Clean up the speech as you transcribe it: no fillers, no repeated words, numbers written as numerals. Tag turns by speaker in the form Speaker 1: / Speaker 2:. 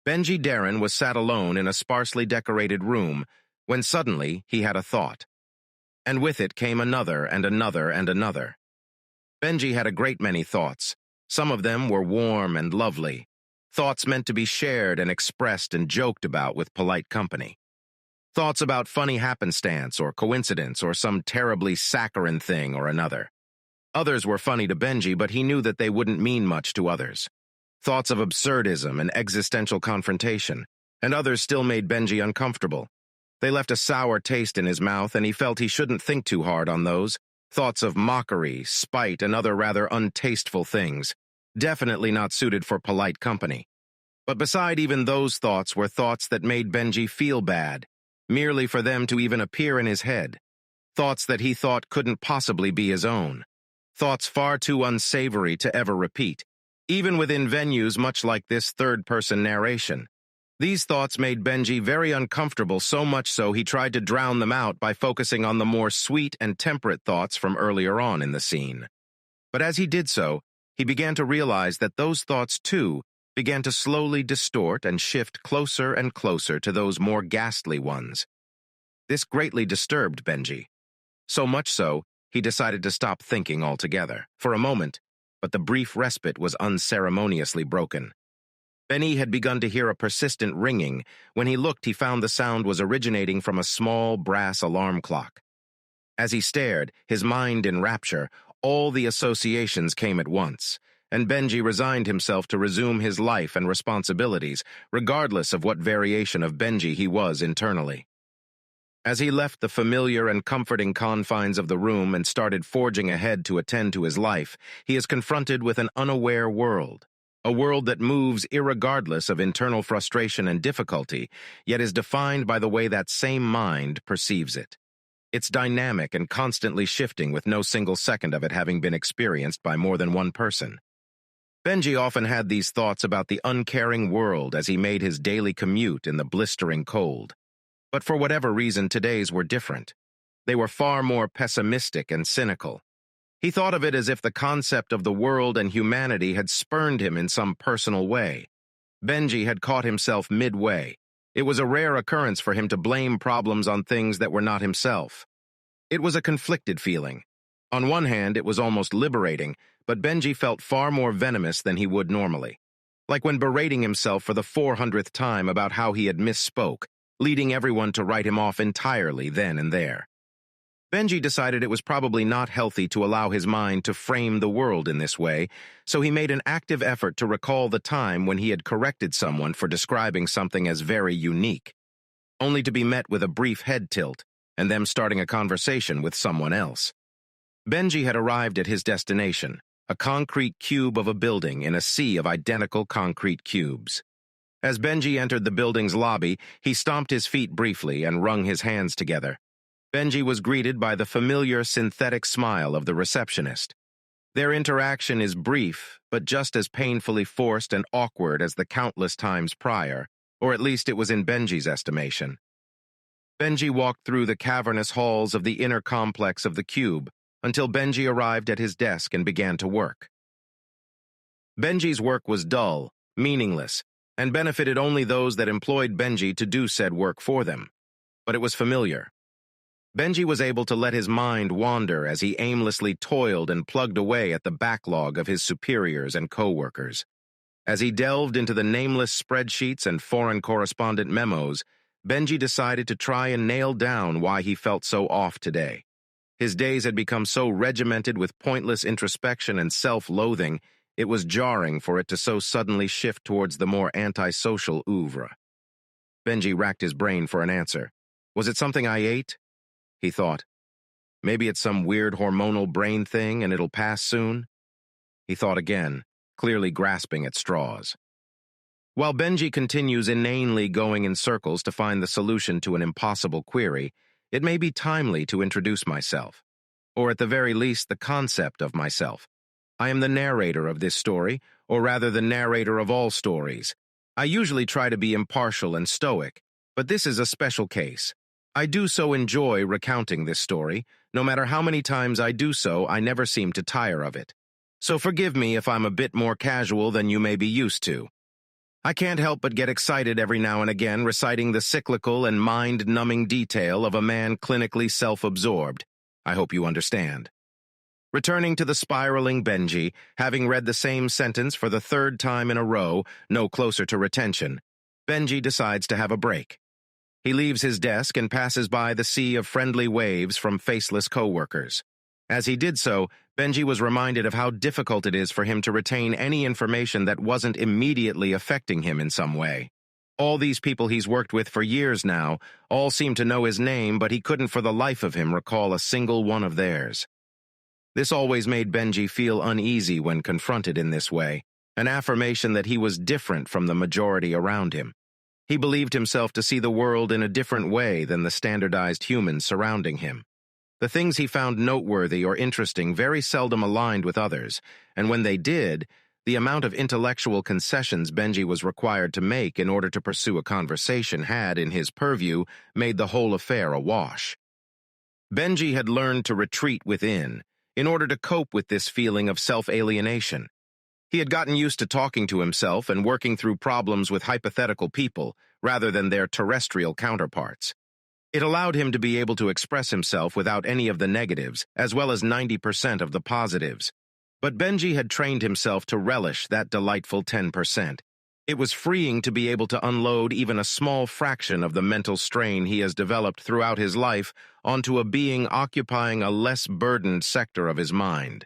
Speaker 1: Benji Derren was sat alone in a sparsely decorated room when suddenly he had a thought. And with it came another and another and another. Benji had a great many thoughts. Some of them were warm and lovely, thoughts meant to be shared and expressed and joked about with polite company. Thoughts about funny happenstance or coincidence or some terribly saccharine thing or another. Others were funny to Benji, but he knew that they wouldn't mean much to others. Thoughts of absurdism and existential confrontation, and others still made Benji uncomfortable. They left a sour taste in his mouth, and he felt he shouldn't think too hard on those. Thoughts of mockery, spite, and other rather untasteful things, definitely not suited for polite company. But beside even those thoughts were thoughts that made Benji feel bad, merely for them to even appear in his head. Thoughts that he thought couldn't possibly be his own. Thoughts far too unsavory to ever repeat, even within venues much like this third-person narration. These thoughts made Benji very uncomfortable, so much so he tried to drown them out by focusing on the more sweet and temperate thoughts from earlier on in the scene. But as he did so, he began to realize that those thoughts, too, began to slowly distort and shift closer and closer to those more ghastly ones. This greatly disturbed Benji. So much so, he decided to stop thinking altogether, for a moment, but the brief respite was unceremoniously broken. Benny had begun to hear a persistent ringing. When he looked, he found the sound was originating from a small brass alarm clock. As he stared, his mind in rapture, all the associations came at once, and Benji resigned himself to resume his life and responsibilities, regardless of what variation of Benji he was internally. As he left the familiar and comforting confines of the room and started forging ahead to attend to his life, he is confronted with an unaware world, a world that moves irregardless of internal frustration and difficulty, yet is defined by the way that same mind perceives it. It's dynamic and constantly shifting, with no single second of it having been experienced by more than one person. Benji often had these thoughts about the uncaring world as he made his daily commute in the blistering cold. But for whatever reason, today's were different. They were far more pessimistic and cynical. He thought of it as if the concept of the world and humanity had spurned him in some personal way. Benji had caught himself midway. It was a rare occurrence for him to blame problems on things that were not himself. It was a conflicted feeling. On one hand, it was almost liberating, but Benji felt far more venomous than he would normally. Like when berating himself for the 400th time about how he had misspoke, leading everyone to write him off entirely then and there. Benji decided it was probably not healthy to allow his mind to frame the world in this way, so he made an active effort to recall the time when he had corrected someone for describing something as very unique, only to be met with a brief head tilt and them starting a conversation with someone else. Benji had arrived at his destination, a concrete cube of a building in a sea of identical concrete cubes. As Benji entered the building's lobby, he stomped his feet briefly and wrung his hands together. Benji was greeted by the familiar synthetic smile of the receptionist. Their interaction is brief, but just as painfully forced and awkward as the countless times prior, or at least it was in Benji's estimation. Benji walked through the cavernous halls of the inner complex of the cube until Benji arrived at his desk and began to work. Benji's work was dull, meaningless, and benefited only those that employed Benji to do said work for them. But it was familiar. Benji was able to let his mind wander as he aimlessly toiled and plugged away at the backlog of his superiors and co-workers. As he delved into the nameless spreadsheets and foreign correspondent memos, Benji decided to try and nail down why he felt so off today. His days had become so regimented with pointless introspection and self-loathing, it was jarring for it to so suddenly shift towards the more antisocial oeuvre. Benji racked his brain for an answer. Was it something I ate? He thought. Maybe it's some weird hormonal brain thing and it'll pass soon? He thought again, clearly grasping at straws. While Benji continues inanely going in circles to find the solution to an impossible query, it may be timely to introduce myself, or at the very least the concept of myself. I am the narrator of this story, or rather the narrator of all stories. I usually try to be impartial and stoic, but this is a special case. I do so enjoy recounting this story. No matter how many times I do so, I never seem to tire of it. So forgive me if I'm a bit more casual than you may be used to. I can't help but get excited every now and again reciting the cyclical and mind-numbing detail of a man clinically self-absorbed. I hope you understand. Returning to the spiraling Benji, having read the same sentence for the third time in a row, no closer to retention, Benji decides to have a break. He leaves his desk and passes by the sea of friendly waves from faceless co-workers. As he did so, Benji was reminded of how difficult it is for him to retain any information that wasn't immediately affecting him in some way. All these people he's worked with for years now all seem to know his name, but he couldn't for the life of him recall a single one of theirs. This always made Benji feel uneasy when confronted in this way, an affirmation that he was different from the majority around him. He believed himself to see the world in a different way than the standardized humans surrounding him. The things he found noteworthy or interesting very seldom aligned with others, and when they did, the amount of intellectual concessions Benji was required to make in order to pursue a conversation had, in his purview, made the whole affair a wash. Benji had learned to retreat within, in order to cope with this feeling of self-alienation. He had gotten used to talking to himself and working through problems with hypothetical people, rather than their terrestrial counterparts. It allowed him to be able to express himself without any of the negatives, as well as 90% of the positives. But Benji had trained himself to relish that delightful 10%. It was freeing to be able to unload even a small fraction of the mental strain he has developed throughout his life onto a being occupying a less burdened sector of his mind.